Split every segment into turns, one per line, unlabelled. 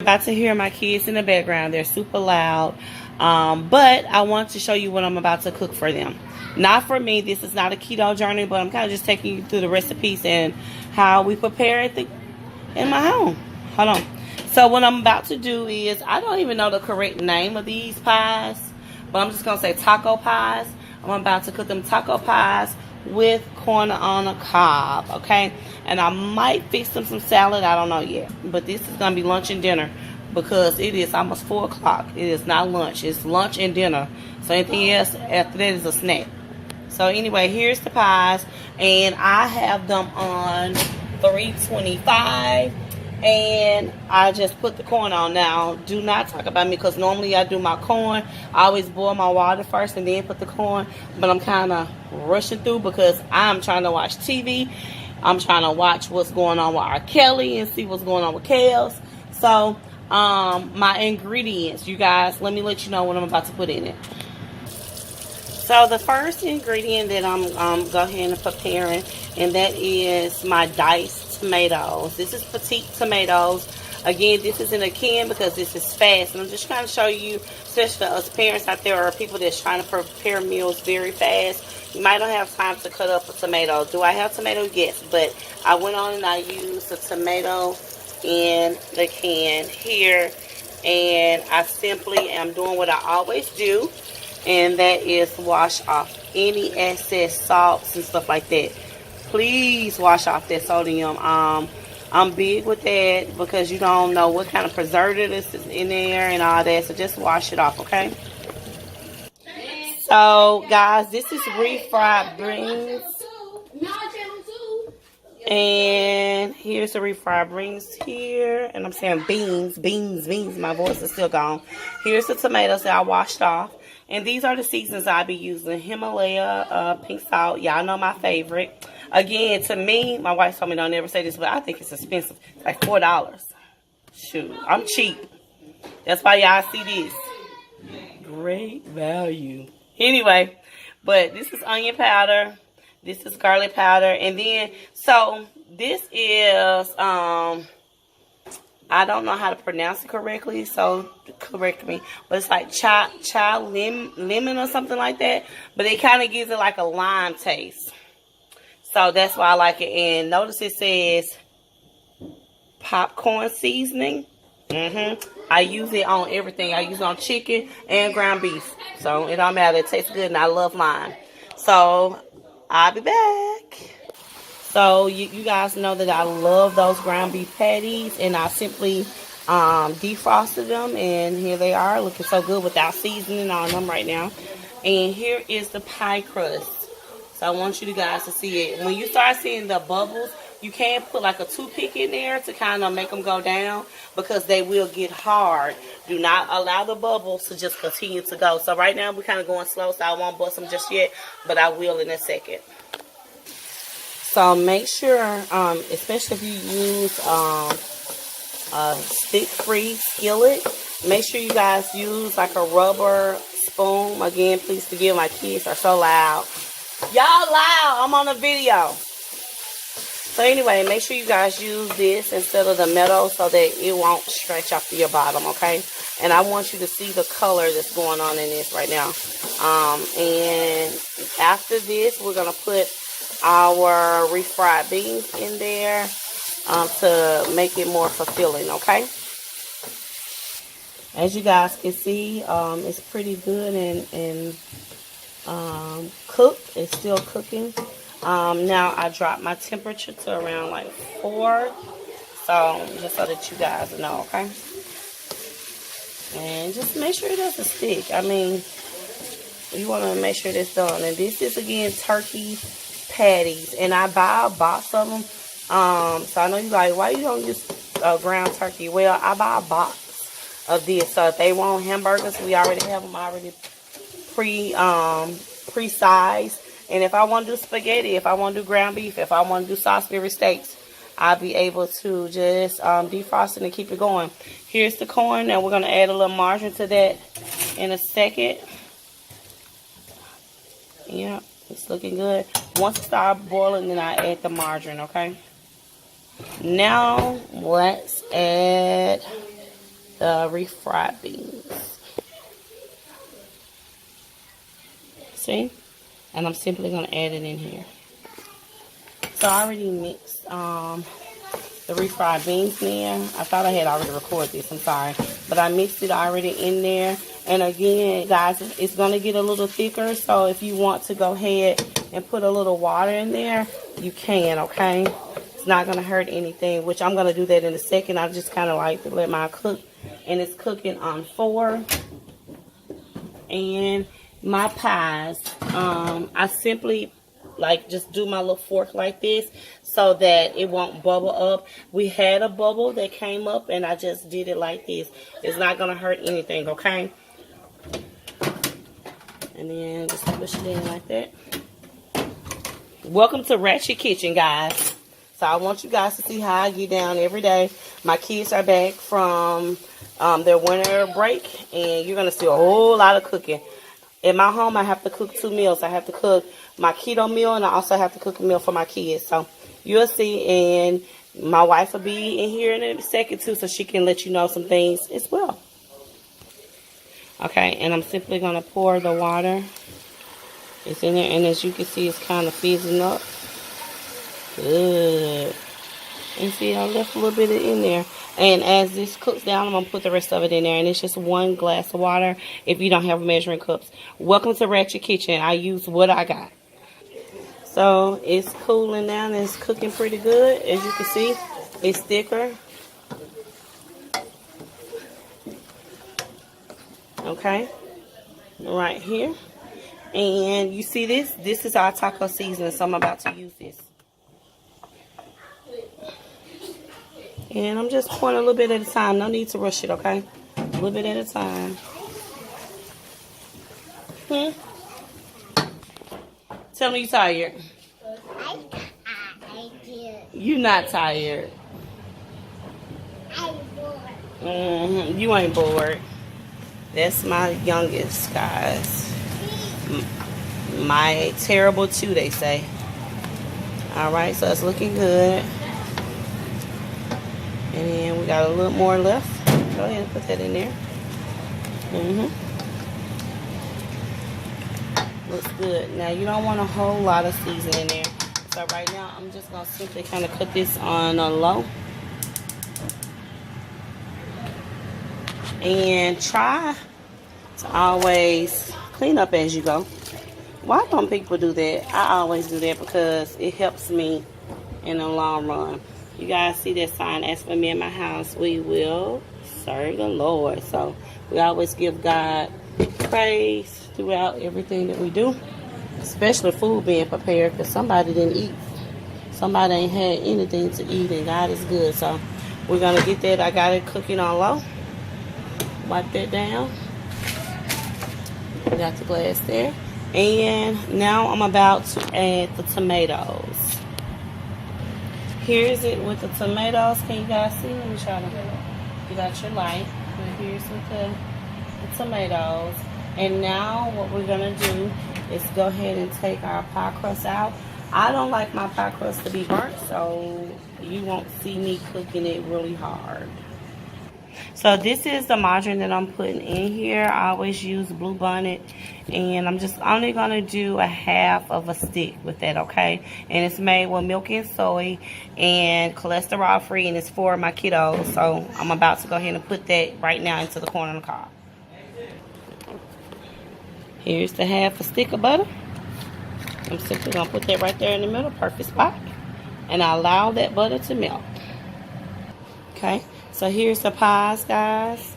About to hear my kids in the background. They're super loud. But I want to show you what I'm about to cook for them. Not for me. This is not a keto journey, but I'm kind of just taking you through the recipes and how we prepare it in my home. Hold on. So what I'm about to do is, I don't even know the correct name of these pies, but I'm just going to say taco pies. I'm about to cook them taco pies with corn on a cob, okay? And I might fix them some salad. I don't know yet. But this is going to be lunch and dinner because it is almost 4 o'clock. It is not lunch. It's lunch and dinner. So anything else after that is a snack. So anyway, here's the pies. And I have them on 325. And I just put the corn on. Now, do not talk about me because normally I do my corn. I always boil my water first and then put the corn. But I'm kind of rushing through because I'm trying to watch TV. I'm trying to watch what's going on with R. Kelly and see what's going on with Kels. So, my ingredients, you guys, let me let you know what I'm about to put in it. So, the first ingredient that I'm go ahead and preparing, and that is my diced tomatoes. This is petite tomatoes. Again, this is in a can because this is fast. And I'm just trying to show you, especially for us parents out there or people that's trying to prepare meals very fast. You might not have time to cut up a tomato. Do I have tomato? Yes. But I went on and I used a tomato in the can here. And I simply am doing what I always do. And that is wash off any excess salts and stuff like that. Please wash off that sodium. I'm big with that because you don't know what kind of preservatives is in there and all that. So just wash it off, okay? So, guys, this is refried beans. And here's the refried beans here. And I'm saying beans. My voice is still gone. Here's the tomatoes that I washed off. And these are the seasonings I'll be using. Himalaya pink salt. Y'all know my favorite. Again, to me, my wife told me don't never say this, but I think it's expensive. It's like $4. Shoot, I'm cheap. That's why y'all see this. Great value. Anyway, but this is onion powder. This is garlic powder. And then, so this is, I don't know how to pronounce it correctly, so correct me. But it's like child lemon or something like that. But it kind of gives it like a lime taste. So that's why I like it. And notice it says popcorn seasoning. I use it on everything. I use it on chicken and ground beef. So it don't matter. It tastes good and I love lime. So I'll be back. So you guys know that I love those ground beef patties. And I simply defrosted them. And here they are looking so good without seasoning on them right now. And here is the pie crust. So I want you guys to see it. When you start seeing the bubbles, you can put like a toothpick in there to kind of make them go down because they will get hard. Do not allow the bubbles to just continue to go. So right now we're kind of going slow, so I won't bust them just yet, but I will in a second. So make sure, especially if you use a stick-free skillet, make sure you guys use like a rubber spoon. Again, please forgive, my kids are so loud. Y'all loud. I'm on a video. So anyway, make sure you guys use this instead of the metal so that it won't stretch off to your bottom, okay? And I want you to see the color that's going on in this right now. And after this, we're going to put our refried beans in there to make it more fulfilling, okay? As you guys can see, it's pretty good and cooked. It's still cooking. Now I dropped my temperature to around like 4, so just so that you guys know, okay? And just make sure it doesn't stick. I mean, you want to make sure that's done. And this is again turkey patties, and I buy a box of them. So I know you're like, why you don't use ground turkey? Well, I buy a box of this. So if they want hamburgers, we already have them already pre-sized. And if I want to do spaghetti, if I want to do ground beef, if I want to do Salisbury steaks, I'll be able to just defrost it and keep it going. Here's the corn, and we're going to add a little margarine to that in a second. Yeah, it's looking good. Once it starts boiling, then I add the margarine, okay? Now, let's add the refried beans. See? And I'm simply going to add it in here. So I already mixed the refried beans in there. I thought I had already recorded this, I'm sorry. But I mixed it already in there. And again, guys, it's going to get a little thicker. So if you want to go ahead and put a little water in there, you can, okay? It's not going to hurt anything, which I'm going to do that in a second. I just kind of like to let mine cook. And it's cooking on 4. And my pies, I simply like just do my little fork like this so that it won't bubble up. We had a bubble that came up and I just did it like this. It's not going to hurt anything, okay? And then just push it in like that. Welcome to Ratchet Kitchen, guys. So I want you guys to see how I get down every day. My kids are back from their winter break, and you're going to see a whole lot of cooking. In my home, I have to cook 2 meals. I have to cook my keto meal, and I also have to cook a meal for my kids. So you'll see, and my wife will be in here in a second too, so she can let you know some things as well. Okay, and I'm simply going to pour the water. It's in there, and as you can see, it's kind of fizzing up. Good. And see, I left a little bit in there. And as this cooks down, I'm going to put the rest of it in there. And it's just 1 glass of water if you don't have measuring cups. Welcome to Ratchet Kitchen. I use what I got. So it's cooling down. It's cooking pretty good. As you can see, it's thicker. Okay. Right here. And you see this? This is our taco seasoning. So I'm about to use this. And I'm just pouring a little bit at a time. No need to rush it, okay? A little bit at a time. Tell me you're tired.
I'm tired.
You're not tired.
I'm bored.
You ain't bored. That's my youngest, guys. My terrible 2, they say. Alright, so it's looking good. And then we got a little more left. Go ahead and put that in there. Looks good. Now you don't want a whole lot of seasoning in there. So right now I'm just going to simply kind of cut this on a low. And try to always clean up as you go. Why don't people do that? I always do that because it helps me in the long run. You guys see that sign, as for me and my house, we will serve the Lord. So we always give God praise throughout everything that we do, especially food being prepared, because somebody didn't eat. Somebody ain't had anything to eat, and God is good. So we're going to get that. I got it cooking on low. Wipe that down. We got the glass there. And now I'm about to add the tomatoes. Here's it with the tomatoes. Can you guys see? Let me try to get out your light. But here's with the tomatoes. And now what we're going to do is go ahead and take our pie crust out. I don't like my pie crust to be burnt, so you won't see me cooking it really hard. So this is the margarine that I'm putting in here. I always use Blue Bonnet, and I'm just only going to do a half of a stick with that, okay? And it's made with milk and soy and cholesterol free, and it's for my kiddos. So I'm about to go ahead and put that right now into the corner of the car. Here's the half a stick of butter. I'm simply going to put that right there in the middle, perfect spot. And I allow that butter to melt. Okay. So here's the pies, guys.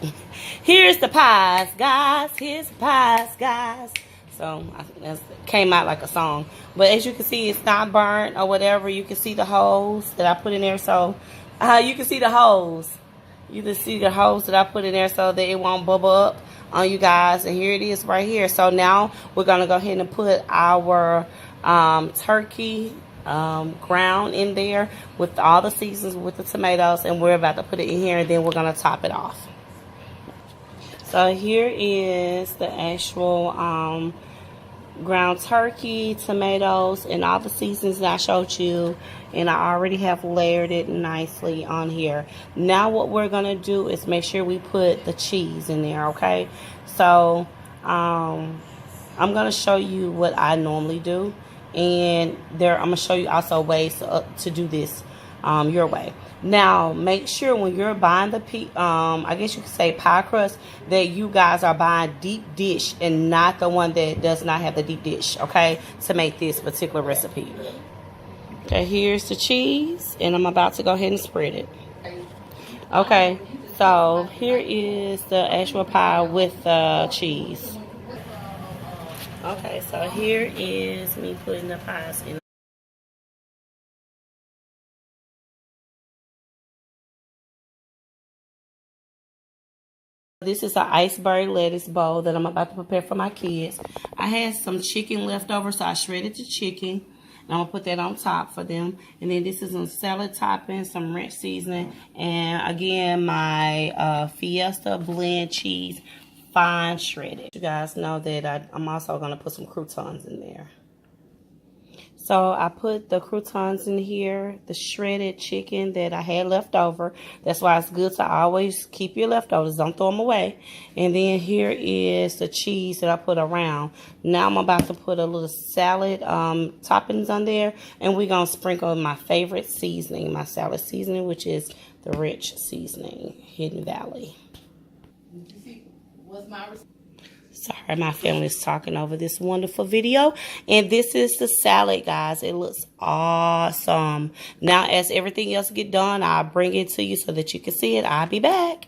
Here's the pies, guys. Here's the pies, guys. So that came out like a song. But as you can see, it's not burnt or whatever. You can see the holes that I put in there. So you can see the holes. You can see the holes that I put in there so that it won't bubble up on you guys. And here it is right here. So now we're going to go ahead and put our turkey ground in there with all the seasons with the tomatoes, and we're about to put it in here, and then we're going to top it off. So here is the actual ground turkey, tomatoes, and all the seasons that I showed you. And I already have layered it nicely on here. Now what we're going to do is make sure we put the cheese in there, okay? So I'm going to show you what I normally do. And I'm going to show you also ways to do this your way. Now, make sure when you're buying the I guess you could say pie crust, that you guys are buying deep dish and not the one that does not have the deep dish, okay, to make this particular recipe. Okay, here's the cheese, and I'm about to go ahead and spread it. Okay, so here is the actual pie with the cheese. Okay, so here is me putting the pies in. This is an iceberg lettuce bowl that I'm about to prepare for my kids. I had some chicken left over, so I shredded the chicken. And I'm going to put that on top for them. And then this is some salad topping, some ranch seasoning, and again, my Fiesta blend cheese, fine shredded. You guys know that I'm also going to put some croutons in there. So I put the croutons in here, the shredded chicken that I had left over. That's why it's good to always keep your leftovers. Don't throw them away. And then here is the cheese that I put around. Now I'm about to put a little salad toppings on there. And we're going to sprinkle my favorite seasoning, my salad seasoning, which is the rich seasoning, Hidden Valley. Sorry, my family is talking over this wonderful video. And this is the salad, guys. It looks awesome. Now, as everything else get done, I'll bring it to you so that you can see it. I'll be back.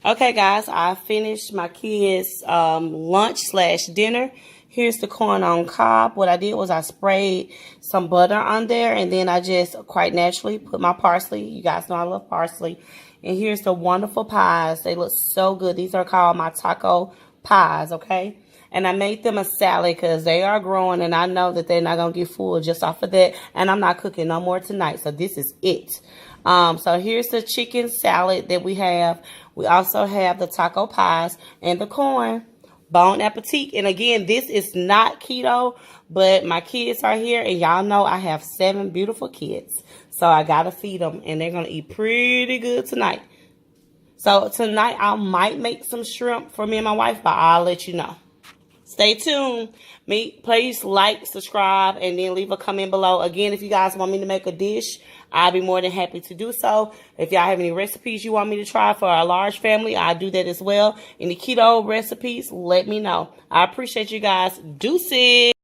Okay, guys, I finished my kids' lunch/dinner. Here's the corn on cob. What I did was I sprayed some butter on there, and then I just quite naturally put my parsley. You guys know I love parsley. And here's the wonderful pies. They look so good. These are called my taco pies, okay? And I made them a salad because they are growing, and I know that they're not going to get full just off of that. And I'm not cooking no more tonight, so this is it. So here's the chicken salad that we have. We also have the taco pies and the corn. Bon appetit. And again, this is not keto, but my kids are here, and y'all know I have 7 beautiful kids. So I got to feed them, and they're going to eat pretty good tonight. So tonight I might make some shrimp for me and my wife, but I'll let you know. Stay tuned. Please like, subscribe, and then leave a comment below. Again, if you guys want me to make a dish, I'll be more than happy to do so. If y'all have any recipes you want me to try for a large family, I'll do that as well. Any keto recipes, let me know. I appreciate you guys. Deuces.